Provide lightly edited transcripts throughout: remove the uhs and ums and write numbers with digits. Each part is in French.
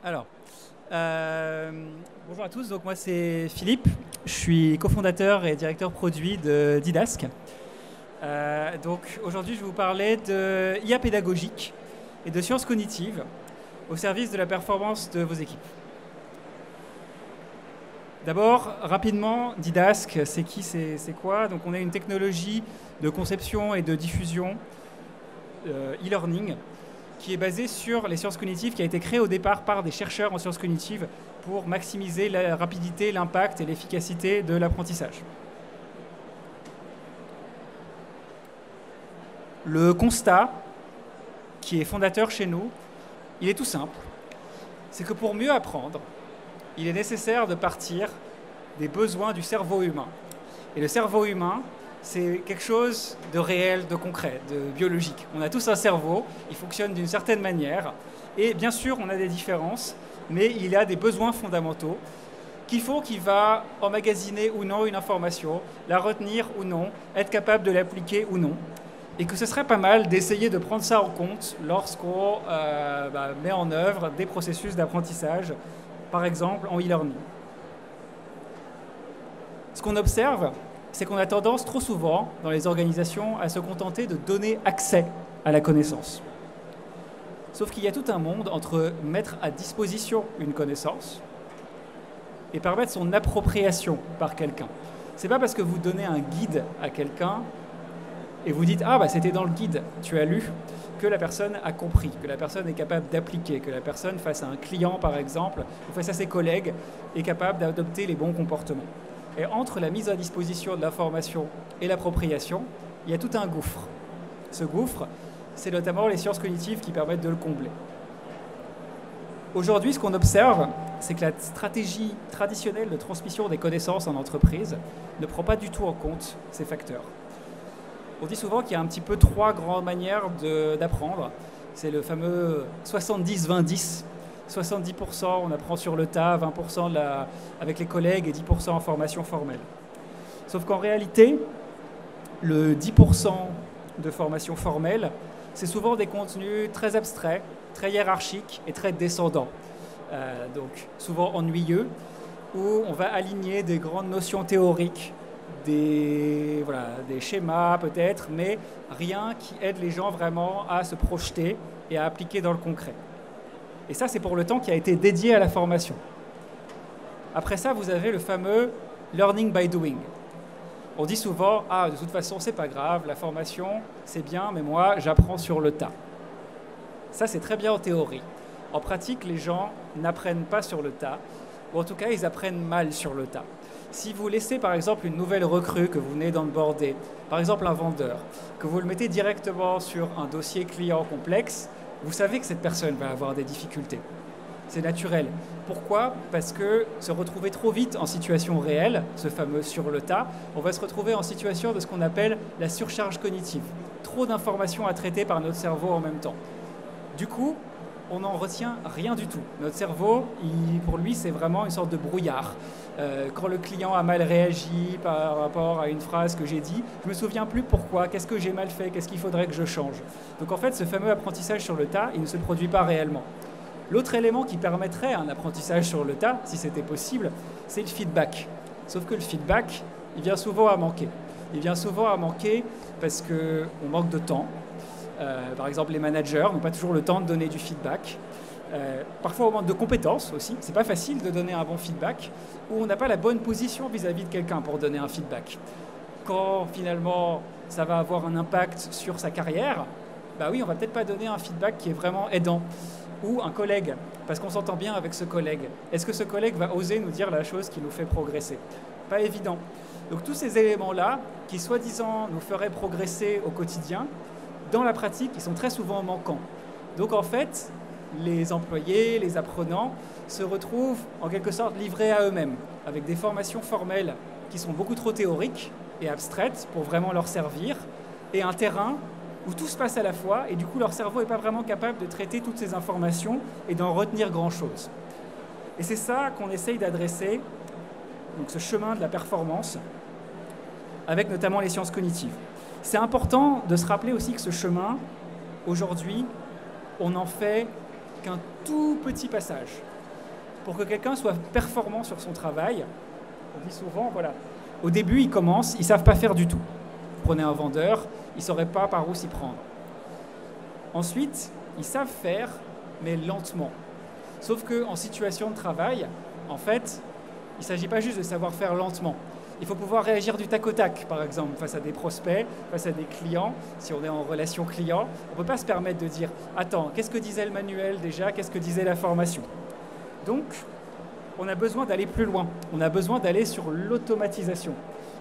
Alors, bonjour à tous. Donc moi c'est Philippe. Je suis cofondateur et directeur produit de Didask. Donc aujourd'hui je vais vous parler de IA pédagogique et de sciences cognitives au service de la performance de vos équipes. D'abord, rapidement, Didask, c'est qui, c'est quoi? Donc on a une technologie de conception et de diffusion e-learning qui est basée sur les sciences cognitives, qui a été créée au départ par des chercheurs en sciences cognitives pour maximiser la rapidité, l'impact et l'efficacité de l'apprentissage. Le constat, qui est fondateur chez nous, il est tout simple. C'est que pour mieux apprendre, il est nécessaire de partir des besoins du cerveau humain. Et le cerveau humain, c'est quelque chose de réel, de concret, de biologique. On a tous un cerveau, il fonctionne d'une certaine manière. Et bien sûr, on a des différences, mais il a des besoins fondamentaux qui font qu'il va emmagasiner ou non une information, la retenir ou non, être capable de l'appliquer ou non. Et que ce serait pas mal d'essayer de prendre ça en compte lorsqu'on met en œuvre des processus d'apprentissage, par exemple en e-learning. Ce qu'on observe, c'est qu'on a tendance trop souvent dans les organisations à se contenter de donner accès à la connaissance. Sauf qu'il y a tout un monde entre mettre à disposition une connaissance et permettre son appropriation par quelqu'un. C'est pas parce que vous donnez un guide à quelqu'un et vous dites « Ah, bah, c'était dans le guide, tu as lu », que la personne a compris, que la personne est capable d'appliquer, que la personne face à un client, par exemple, ou face à ses collègues, est capable d'adopter les bons comportements. Et entre la mise à disposition de l'information et l'appropriation, il y a tout un gouffre. Ce gouffre, c'est notamment les sciences cognitives qui permettent de le combler. Aujourd'hui, ce qu'on observe, c'est que la stratégie traditionnelle de transmission des connaissances en entreprise ne prend pas du tout en compte ces facteurs. On dit souvent qu'il y a un petit peu trois grandes manières d'apprendre. C'est le fameux 70-20-10. 70% on apprend sur le tas, 20% avec les collègues et 10% en formation formelle. Sauf qu'en réalité, le 10% de formation formelle, c'est souvent des contenus très abstraits, très hiérarchiques et très descendants. Donc souvent ennuyeux, où on va aligner des grandes notions théoriques, des schémas peut-être, mais rien qui aide les gens vraiment à se projeter et à appliquer dans le concret. Et ça, c'est pour le temps qui a été dédié à la formation. Après ça, vous avez le fameux learning by doing. On dit souvent, ah, de toute façon, c'est pas grave, la formation, c'est bien, mais moi, j'apprends sur le tas. Ça, c'est très bien en théorie. En pratique, les gens n'apprennent pas sur le tas, ou en tout cas, ils apprennent mal sur le tas. Si vous laissez, par exemple, une nouvelle recrue que vous venez d'onboarder, par exemple un vendeur, que vous le mettez directement sur un dossier client complexe, vous savez que cette personne va avoir des difficultés. C'est naturel. Pourquoi? Parce que se retrouver trop vite en situation réelle, ce fameux sur le tas, on va se retrouver en situation de ce qu'on appelle la surcharge cognitive. Trop d'informations à traiter par notre cerveau en même temps. Du coup, on n'en retient rien du tout. Notre cerveau, pour lui, c'est vraiment une sorte de brouillard. Quand le client a mal réagi par rapport à une phrase que j'ai dit, je ne me souviens plus pourquoi, qu'est-ce que j'ai mal fait, qu'est-ce qu'il faudrait que je change. Donc en fait, ce fameux apprentissage sur le tas, il ne se produit pas réellement. L'autre élément qui permettrait un apprentissage sur le tas, si c'était possible, c'est le feedback. Sauf que le feedback, il vient souvent à manquer. Il vient souvent à manquer parce qu'on manque de temps. Par exemple, les managers n'ont pas toujours le temps de donner du feedback. Parfois, on manque de compétences aussi. C'est pas facile de donner un bon feedback, ou on n'a pas la bonne position vis-à-vis de quelqu'un pour donner un feedback. Quand finalement, ça va avoir un impact sur sa carrière, bah oui, on va peut-être pas donner un feedback qui est vraiment aidant. Ou un collègue, parce qu'on s'entend bien avec ce collègue. Est-ce que ce collègue va oser nous dire la chose qui nous fait progresser? Pas évident. Donc tous ces éléments-là, qui soi-disant nous feraient progresser au quotidien, dans la pratique, ils sont très souvent manquants. Donc en fait, les employés, les apprenants se retrouvent en quelque sorte livrés à eux-mêmes, avec des formations formelles qui sont beaucoup trop théoriques et abstraites pour vraiment leur servir, et un terrain où tout se passe à la fois, et du coup leur cerveau n'est pas vraiment capable de traiter toutes ces informations et d'en retenir grand-chose. Et c'est ça qu'on essaye d'adresser, donc ce chemin de la performance, avec notamment les sciences cognitives. C'est important de se rappeler aussi que ce chemin, aujourd'hui, on en fait qu'un tout petit passage. Pour que quelqu'un soit performant sur son travail, on dit souvent, voilà, au début, ils commencent, ils ne savent pas faire du tout. Vous prenez un vendeur, ils ne sauraient pas par où s'y prendre. Ensuite, ils savent faire, mais lentement. Sauf qu'en situation de travail, en fait, il ne s'agit pas juste de savoir faire lentement. Il faut pouvoir réagir du tac au tac, par exemple, face à des prospects, face à des clients. Si on est en relation client, on ne peut pas se permettre de dire « Attends, qu'est-ce que disait le manuel déjà? Qu'est-ce que disait la formation ?» Donc, on a besoin d'aller plus loin. On a besoin d'aller sur l'automatisation.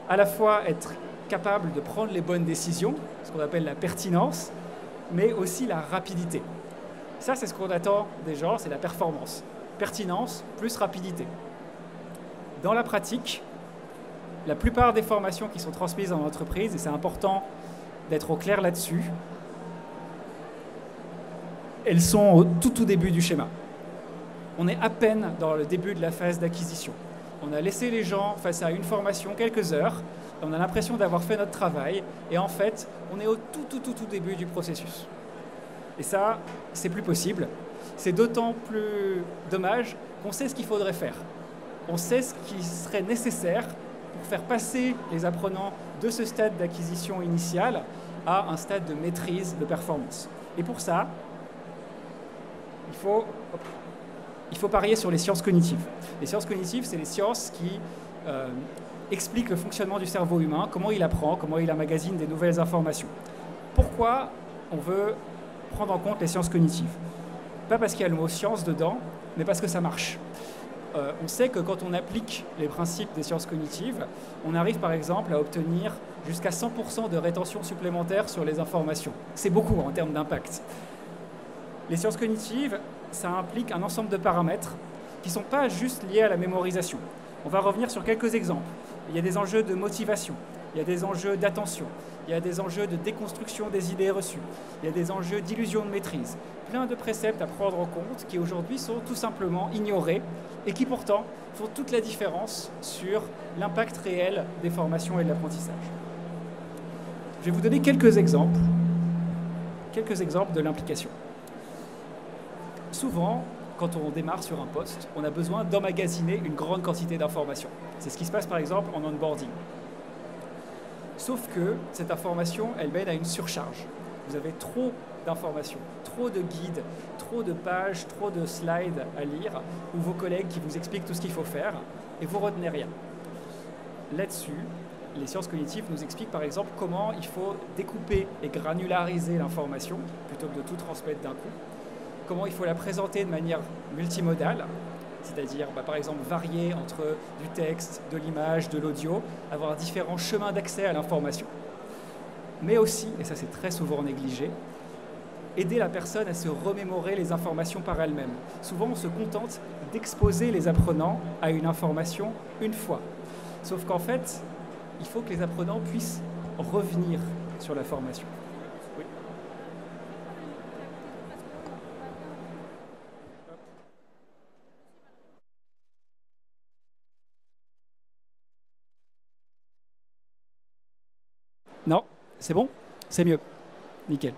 À la fois être capable de prendre les bonnes décisions, ce qu'on appelle la pertinence, mais aussi la rapidité. Ça, c'est ce qu'on attend des gens, c'est la performance. Pertinence plus rapidité. Dans la pratique, la plupart des formations qui sont transmises en entreprise, et c'est important d'être au clair là-dessus, elles sont au tout début du schéma. On est à peine dans le début de la phase d'acquisition. On a laissé les gens face à une formation quelques heures, on a l'impression d'avoir fait notre travail, et en fait, on est au tout début du processus. Et ça, c'est plus possible. C'est d'autant plus dommage qu'on sait ce qu'il faudrait faire. On sait ce qui serait nécessaire pour faire passer les apprenants de ce stade d'acquisition initiale à un stade de maîtrise de performance. Et pour ça, il faut parier sur les sciences cognitives. Les sciences cognitives, c'est les sciences qui expliquent le fonctionnement du cerveau humain, comment il apprend, comment il emmagasine des nouvelles informations. Pourquoi on veut prendre en compte les sciences cognitives? Pas parce qu'il y a le mot « science » dedans, mais parce que ça marche. On sait que quand on applique les principes des sciences cognitives, on arrive par exemple à obtenir jusqu'à 100% de rétention supplémentaire sur les informations. C'est beaucoup en termes d'impact. Les sciences cognitives, ça implique un ensemble de paramètres qui ne sont pas juste liés à la mémorisation. On va revenir sur quelques exemples. Il y a des enjeux de motivation, il y a des enjeux d'attention, il y a des enjeux de déconstruction des idées reçues, il y a des enjeux d'illusion de maîtrise. Plein de préceptes à prendre en compte qui aujourd'hui sont tout simplement ignorés et qui pourtant font toute la différence sur l'impact réel des formations et de l'apprentissage. Je vais vous donner quelques exemples de l'implication. Souvent, quand on démarre sur un poste, on a besoin d'emmagasiner une grande quantité d'informations. C'est ce qui se passe par exemple en onboarding. Sauf que cette information, elle mène à une surcharge. Vous avez trop d'informations, trop de guides, trop de pages, trop de slides à lire, ou vos collègues qui vous expliquent tout ce qu'il faut faire, et vous retenez rien. Là-dessus, les sciences cognitives nous expliquent par exemple comment il faut découper et granulariser l'information, plutôt que de tout transmettre d'un coup, comment il faut la présenter de manière multimodale, c'est-à-dire par exemple varier entre du texte, de l'image, de l'audio, avoir différents chemins d'accès à l'information. Mais aussi, et ça c'est très souvent négligé, aider la personne à se remémorer les informations par elle-même. Souvent on se contente d'exposer les apprenants à une information une fois. Sauf qu'en fait, il faut que les apprenants puissent revenir sur la formation. Oui. Non, c'est bon? C'est mieux. Nickel.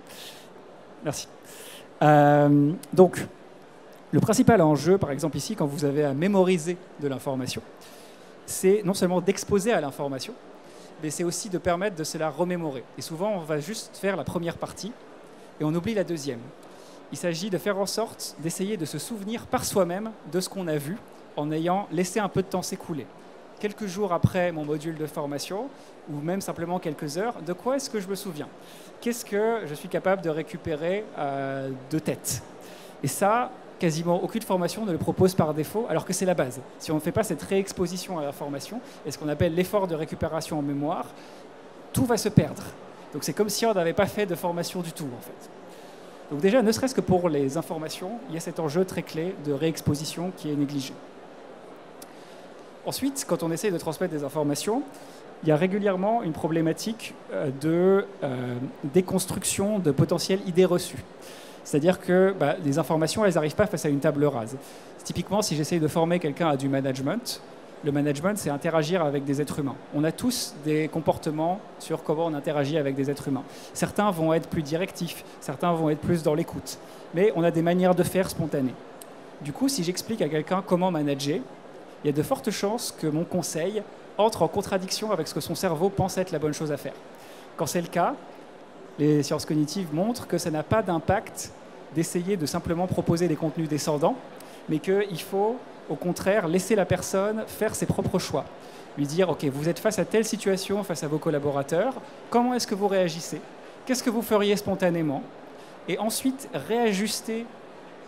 Merci. Donc, le principal enjeu, par exemple ici, quand vous avez à mémoriser de l'information, c'est non seulement d'exposer à l'information, mais c'est aussi de permettre de se la remémorer. Et souvent, on va juste faire la première partie et on oublie la deuxième. Il s'agit de faire en sorte d'essayer de se souvenir par soi-même de ce qu'on a vu en ayant laissé un peu de temps s'écouler. Quelques jours après mon module de formation, ou même simplement quelques heures, de quoi est-ce que je me souviens? Qu'est-ce que je suis capable de récupérer de tête? Et ça, quasiment aucune formation ne le propose par défaut, alors que c'est la base. Si on ne fait pas cette réexposition à l'information, et ce qu'on appelle l'effort de récupération en mémoire, tout va se perdre. Donc c'est comme si on n'avait pas fait de formation du tout, en fait. Donc déjà, ne serait-ce que pour les informations, il y a cet enjeu très clé de réexposition qui est négligé. Ensuite, quand on essaye de transmettre des informations, il y a régulièrement une problématique de déconstruction de potentielles idées reçues. C'est-à-dire que les informations, elles n'arrivent pas face à une table rase. Typiquement, si j'essaye de former quelqu'un à du management, Le management, c'est interagir avec des êtres humains. On a tous des comportements sur comment on interagit avec des êtres humains. Certains vont être plus directifs, certains vont être plus dans l'écoute. Mais on a des manières de faire spontanées. Du coup, si j'explique à quelqu'un comment manager, il y a de fortes chances que mon conseil entre en contradiction avec ce que son cerveau pense être la bonne chose à faire. Quand c'est le cas, les sciences cognitives montrent que ça n'a pas d'impact d'essayer de simplement proposer des contenus descendants, mais qu'il faut, au contraire, laisser la personne faire ses propres choix. Lui dire, OK, vous êtes face à telle situation, face à vos collaborateurs, comment est-ce que vous réagissez? Qu'est-ce que vous feriez spontanément? Et ensuite, réajuster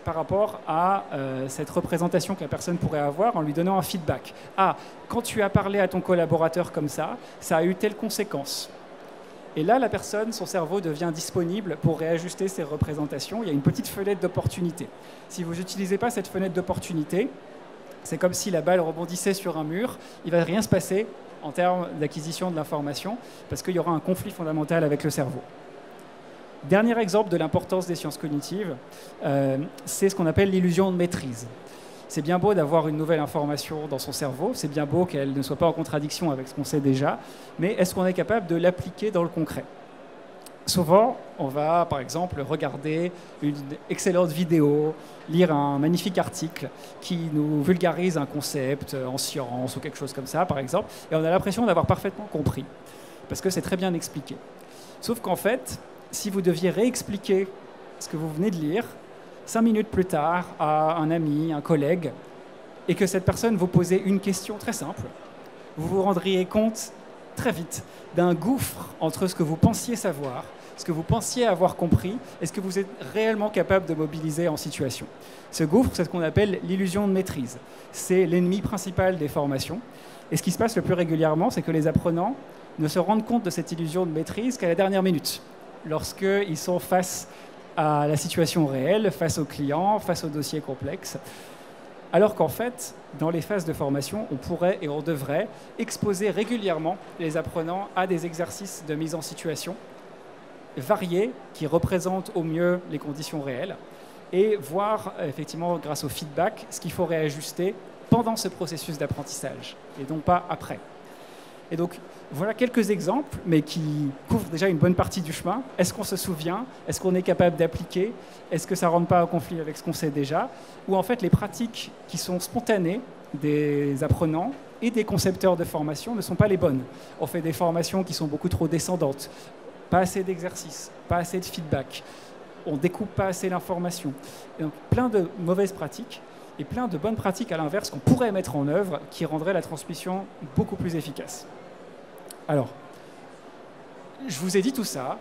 par rapport à cette représentation que la personne pourrait avoir en lui donnant un feedback. Ah, quand tu as parlé à ton collaborateur comme ça a eu telle conséquence. Et là, la personne, son cerveau devient disponible pour réajuster ses représentations. Il y a une petite fenêtre d'opportunité. Si vous n'utilisez pas cette fenêtre d'opportunité, c'est comme si la balle rebondissait sur un mur. Il ne va rien se passer en termes d'acquisition de l'information parce qu'il y aura un conflit fondamental avec le cerveau. Dernier exemple de l'importance des sciences cognitives, c'est ce qu'on appelle l'illusion de maîtrise. C'est bien beau d'avoir une nouvelle information dans son cerveau, c'est bien beau qu'elle ne soit pas en contradiction avec ce qu'on sait déjà, mais est-ce qu'on est capable de l'appliquer dans le concret? Souvent, on va par exemple regarder une excellente vidéo, lire un magnifique article qui nous vulgarise un concept en science ou quelque chose comme ça, par exemple, et on a l'impression d'avoir parfaitement compris, parce que c'est très bien expliqué. Sauf qu'en fait, si vous deviez réexpliquer ce que vous venez de lire 5 minutes plus tard à un ami, un collègue, et que cette personne vous posait une question très simple, vous vous rendriez compte très vite d'un gouffre entre ce que vous pensiez savoir, ce que vous pensiez avoir compris, et ce que vous êtes réellement capable de mobiliser en situation. Ce gouffre, c'est ce qu'on appelle l'illusion de maîtrise. C'est l'ennemi principal des formations. Et ce qui se passe le plus régulièrement, c'est que les apprenants ne se rendent compte de cette illusion de maîtrise qu'à la dernière minute, lorsqu'ils sont face à la situation réelle, face aux clients, face aux dossiers complexes. Alors qu'en fait, dans les phases de formation, on pourrait et on devrait exposer régulièrement les apprenants à des exercices de mise en situation variés qui représentent au mieux les conditions réelles et voir effectivement grâce au feedback ce qu'il faut réajuster pendant ce processus d'apprentissage et non pas après. Et donc, voilà quelques exemples, mais qui couvrent déjà une bonne partie du chemin. Est-ce qu'on se souvient? Est-ce qu'on est capable d'appliquer? Est-ce que ça ne rentre pas en conflit avec ce qu'on sait déjà? Ou en fait, les pratiques qui sont spontanées des apprenants et des concepteurs de formation ne sont pas les bonnes. On fait des formations qui sont beaucoup trop descendantes, pas assez d'exercices, pas assez de feedback, on ne découpe pas assez l'information. Donc, plein de mauvaises pratiques et plein de bonnes pratiques à l'inverse qu'on pourrait mettre en œuvre qui rendraient la transmission beaucoup plus efficace. Alors, je vous ai dit tout ça.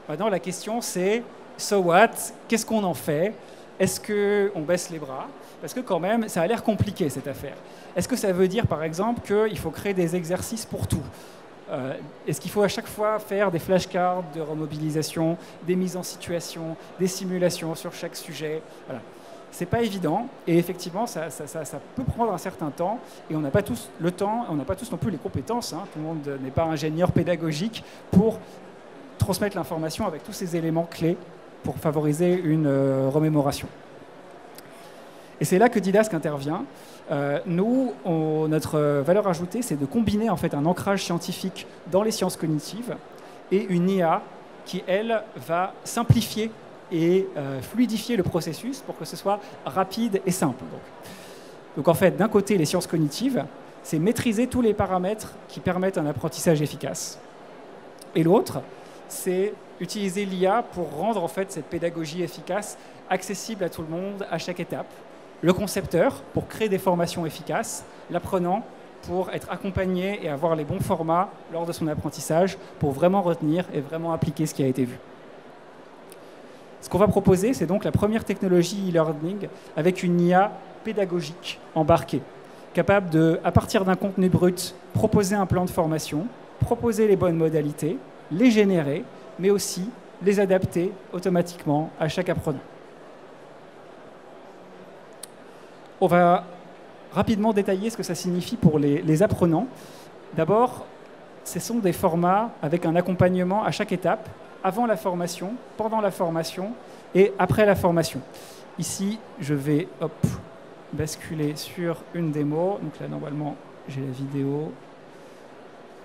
Maintenant, la question c'est « so what ?» Qu'est-ce qu'on en fait? Est-ce qu'on baisse les bras? Parce que quand même, ça a l'air compliqué cette affaire. Est-ce que ça veut dire par exemple qu'il faut créer des exercices pour tout? Est-ce qu'il faut à chaque fois faire des flashcards de remobilisation, des mises en situation, des simulations sur chaque sujet? Voilà. C'est pas évident et effectivement ça peut prendre un certain temps et on n'a pas tous le temps, on n'a pas tous non plus les compétences, hein. Tout le monde n'est pas ingénieur pédagogique pour transmettre l'information avec tous ces éléments clés pour favoriser une remémoration. Et c'est là que Didask intervient. Nous, notre valeur ajoutée, c'est de combiner en fait un ancrage scientifique dans les sciences cognitives et une IA qui, elle, va simplifier et fluidifier le processus pour que ce soit rapide et simple. Donc en fait, d'un côté, les sciences cognitives, c'est maîtriser tous les paramètres qui permettent un apprentissage efficace. Et l'autre, c'est utiliser l'IA pour rendre en fait cette pédagogie efficace accessible à tout le monde à chaque étape. Le concepteur pour créer des formations efficaces, l'apprenant pour être accompagné et avoir les bons formats lors de son apprentissage pour vraiment retenir et vraiment appliquer ce qui a été vu. Ce qu'on va proposer, c'est donc la première technologie e-learning avec une IA pédagogique embarquée, capable de, à partir d'un contenu brut, proposer un plan de formation, proposer les bonnes modalités, les générer, mais aussi les adapter automatiquement à chaque apprenant. On va rapidement détailler ce que ça signifie pour les apprenants. D'abord, ce sont des formats avec un accompagnement à chaque étape, avant la formation, pendant la formation et après la formation. Ici, je vais basculer sur une démo. Donc là, normalement, j'ai la vidéo.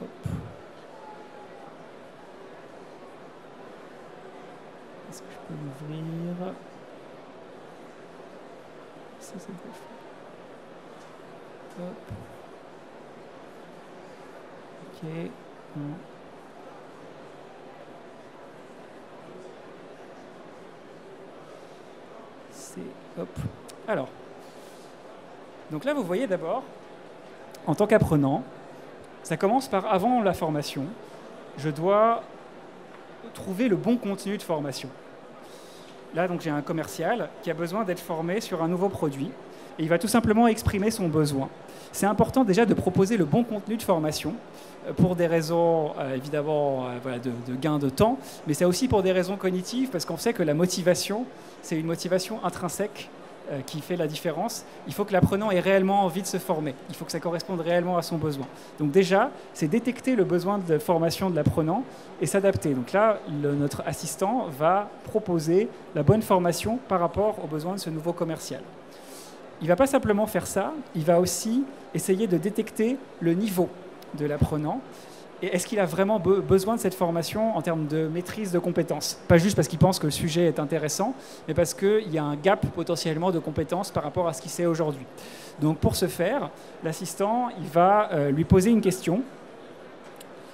Hop. Est-ce que je peux l'ouvrir? Ça, c'est bon. Hop. Ok. C'est hop. Alors. Donc là, vous voyez d'abord, en tant qu'apprenant, ça commence par avant la formation. Je dois trouver le bon contenu de formation. Là, donc, j'ai un commercial qui a besoin d'être formé sur un nouveau produit et il va tout simplement exprimer son besoin. C'est important déjà de proposer le bon contenu de formation pour des raisons évidemment voilà, de gain de temps, mais c'est aussi pour des raisons cognitives parce qu'on sait que la motivation, c'est une motivation intrinsèque qui fait la différence. Il faut que l'apprenant ait réellement envie de se former. Il faut que ça corresponde réellement à son besoin. Donc déjà, c'est détecter le besoin de formation de l'apprenant et s'adapter. Donc là, notre assistant va proposer la bonne formation par rapport aux besoins de ce nouveau commercial. Il ne va pas simplement faire ça, il va aussi essayer de détecter le niveau de l'apprenant. Et est-ce qu'il a vraiment besoin de cette formation en termes de maîtrise de compétences? Pas juste parce qu'il pense que le sujet est intéressant, mais parce qu'il y a un gap potentiellement de compétences par rapport à ce qu'il sait aujourd'hui. Donc pour ce faire, l'assistant il va lui poser une question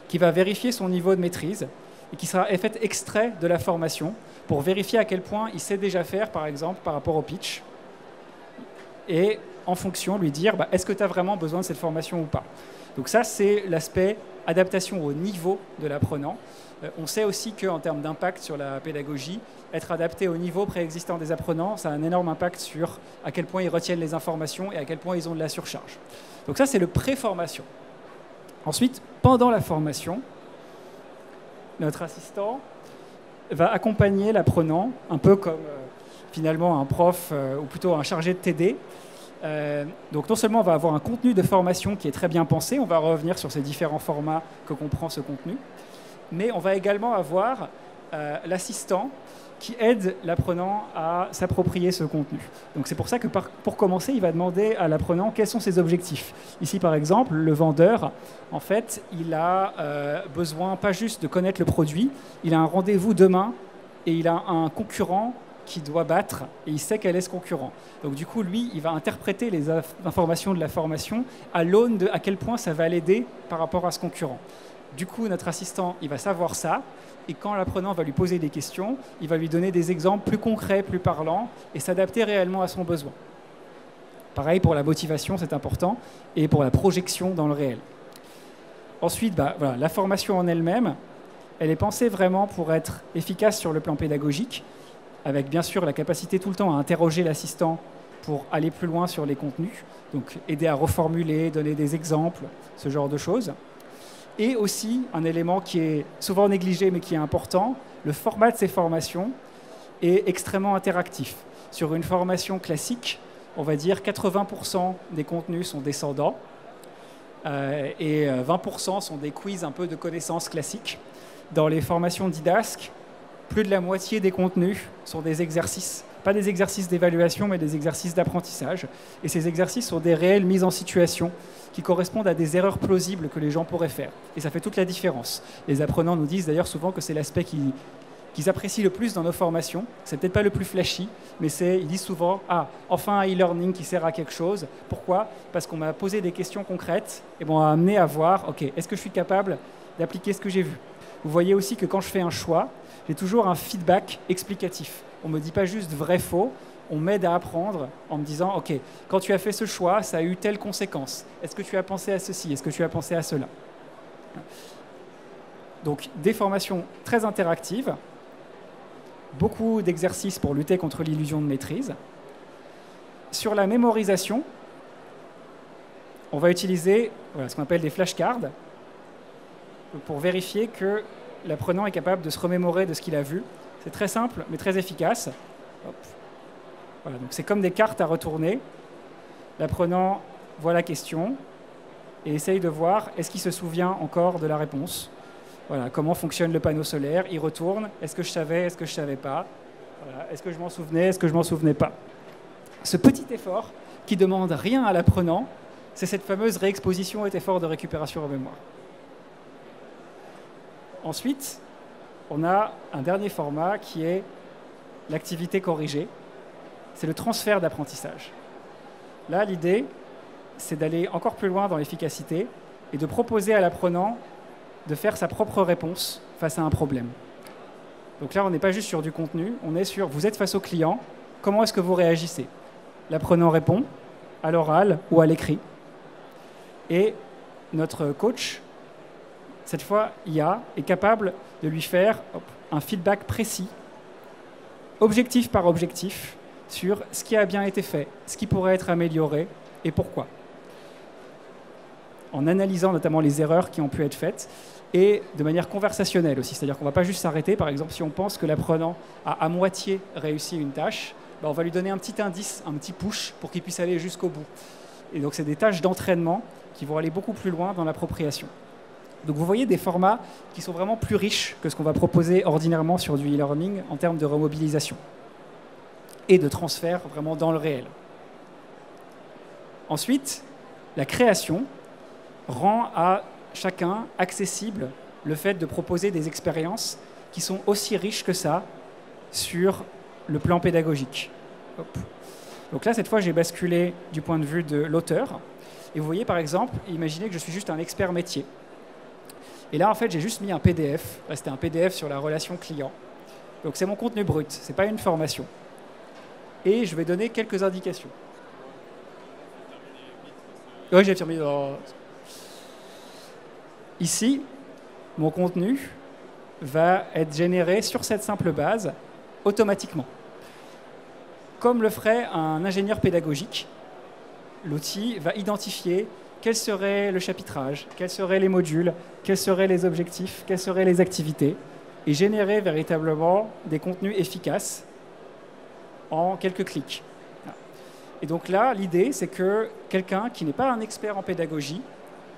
qui va vérifier son niveau de maîtrise et qui sera fait extrait de la formation pour vérifier à quel point il sait déjà faire, par exemple, par rapport au pitch. Et en fonction, lui dire est-ce que tu as vraiment besoin de cette formation ou pas. Donc ça, c'est l'aspect adaptation au niveau de l'apprenant. On sait aussi qu'en termes d'impact sur la pédagogie, être adapté au niveau préexistant des apprenants, ça a un énorme impact sur à quel point ils retiennent les informations et à quel point ils ont de la surcharge. Donc ça, c'est le pré-formation. Ensuite, pendant la formation, notre assistant va accompagner l'apprenant, un peu comme finalement un prof ou plutôt un chargé de TD. Donc non seulement on va avoir un contenu de formation qui est très bien pensé, on va revenir sur ces différents formats que comprend ce contenu, mais on va également avoir l'assistant qui aide l'apprenant à s'approprier ce contenu. Donc c'est pour ça que pour commencer, il va demander à l'apprenant quels sont ses objectifs. Ici par exemple, le vendeur, en fait, il a besoin pas juste de connaître le produit, il a un rendez-vous demain et il a un concurrent qu'il doit battre et il sait quel est ce concurrent. Donc du coup, lui, il va interpréter les informations de la formation à l'aune de à quel point ça va l'aider par rapport à ce concurrent. Du coup, notre assistant, il va savoir ça et quand l'apprenant va lui poser des questions, il va lui donner des exemples plus concrets, plus parlants et s'adapter réellement à son besoin. Pareil pour la motivation, c'est important, et pour la projection dans le réel. Ensuite, voilà, la formation en elle-même, elle est pensée vraiment pour être efficace sur le plan pédagogique, avec bien sûr la capacité tout le temps à interroger l'assistant pour aller plus loin sur les contenus, donc aider à reformuler, donner des exemples, ce genre de choses. Et aussi, un élément qui est souvent négligé mais qui est important, le format de ces formations est extrêmement interactif. Sur une formation classique, on va dire 80% des contenus sont descendants et 20% sont des quiz un peu de connaissances classiques. Dans les formations didasques, plus de la moitié des contenus sont des exercices, pas des exercices d'évaluation, mais des exercices d'apprentissage. Et ces exercices sont des réelles mises en situation qui correspondent à des erreurs plausibles que les gens pourraient faire. Et ça fait toute la différence. Les apprenants nous disent d'ailleurs souvent que c'est l'aspect qu'ils apprécient le plus dans nos formations. C'est peut-être pas le plus flashy, mais ils disent souvent « Ah, enfin un e-learning qui sert à quelque chose ». Pourquoi? Parce qu'on m'a posé des questions concrètes et m'ont amené à voir « Ok, est-ce que je suis capable d'appliquer ce que j'ai vu ?» Vous voyez aussi que quand je fais un choix, j'ai toujours un feedback explicatif. On ne me dit pas juste vrai-faux, on m'aide à apprendre en me disant « Ok, quand tu as fait ce choix, ça a eu telle conséquence. Est-ce que tu as pensé à ceci? Est-ce que tu as pensé à cela ?» Donc, des formations très interactives, beaucoup d'exercices pour lutter contre l'illusion de maîtrise. Sur la mémorisation, on va utiliser ce qu'on appelle des flashcards pour vérifier que l'apprenant est capable de se remémorer de ce qu'il a vu. C'est très simple, mais très efficace. Hop. Voilà, donc c'est comme des cartes à retourner. L'apprenant voit la question et essaye de voir est-ce qu'il se souvient encore de la réponse. Voilà, comment fonctionne le panneau solaire. Il retourne. Est-ce que je savais? Est-ce que je ne savais pas? Voilà, est-ce que je m'en souvenais? Est-ce que je ne m'en souvenais pas? Ce petit effort qui ne demande rien à l'apprenant, c'est cette fameuse réexposition et effort de récupération en mémoire. Ensuite, on a un dernier format qui est l'activité corrigée. C'est le transfert d'apprentissage. Là, l'idée, c'est d'aller encore plus loin dans l'efficacité et de proposer à l'apprenant de faire sa propre réponse face à un problème. Donc là, on n'est pas juste sur du contenu, on est sur vous êtes face au client, comment est-ce que vous réagissez? L'apprenant répond à l'oral ou à l'écrit. Et notre coach, cette fois IA, est capable de lui faire un feedback précis, objectif par objectif, sur ce qui a bien été fait, ce qui pourrait être amélioré et pourquoi. En analysant notamment les erreurs qui ont pu être faites et de manière conversationnelle aussi. C'est-à-dire qu'on ne va pas juste s'arrêter. Par exemple, si on pense que l'apprenant a à moitié réussi une tâche, on va lui donner un petit indice, un petit push pour qu'il puisse aller jusqu'au bout. Et donc, c'est des tâches d'entraînement qui vont aller beaucoup plus loin dans l'appropriation. Donc, vous voyez des formats qui sont vraiment plus riches que ce qu'on va proposer ordinairement sur du e-learning en termes de remobilisation et de transfert vraiment dans le réel. Ensuite, la création rend à chacun accessible le fait de proposer des expériences qui sont aussi riches que ça sur le plan pédagogique. Hop. Donc là, cette fois, j'ai basculé du point de vue de l'auteur. Et vous voyez, par exemple, imaginez que je suis juste un expert métier. Et là, en fait, j'ai juste mis un PDF. Là, c'était un PDF sur la relation client. Donc c'est mon contenu brut, ce n'est pas une formation. Et je vais donner quelques indications. Oui, j'ai terminé. Ici, mon contenu va être généré sur cette simple base automatiquement. Comme le ferait un ingénieur pédagogique, l'outil va identifier quel serait le chapitrage, quels seraient les modules, quels seraient les objectifs, quelles seraient les activités, et générer véritablement des contenus efficaces en quelques clics. Et donc là, l'idée, c'est que quelqu'un qui n'est pas un expert en pédagogie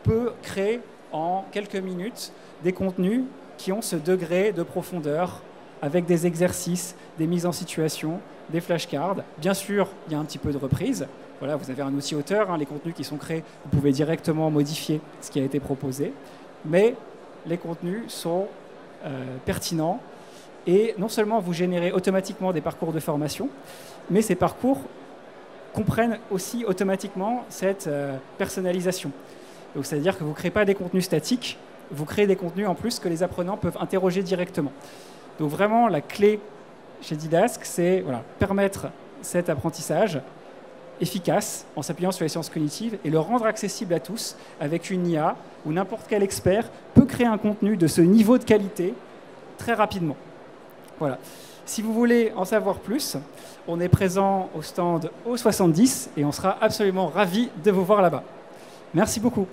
peut créer en quelques minutes des contenus qui ont ce degré de profondeur avec des exercices, des mises en situation, des flashcards. Bien sûr, il y a un petit peu de reprise. Voilà, vous avez un outil auteur, les contenus qui sont créés, vous pouvez directement modifier ce qui a été proposé, mais les contenus sont pertinents et non seulement vous générez automatiquement des parcours de formation, mais ces parcours comprennent aussi automatiquement cette personnalisation. Donc, c'est-à-dire que vous ne créez pas des contenus statiques, vous créez des contenus en plus que les apprenants peuvent interroger directement. Donc vraiment, la clé chez Didask, c'est permettre cet apprentissage efficace en s'appuyant sur les sciences cognitives et le rendre accessible à tous avec une IA où n'importe quel expert peut créer un contenu de ce niveau de qualité très rapidement. Voilà. Si vous voulez en savoir plus, on est présent au stand O70 et on sera absolument ravis de vous voir là-bas. Merci beaucoup.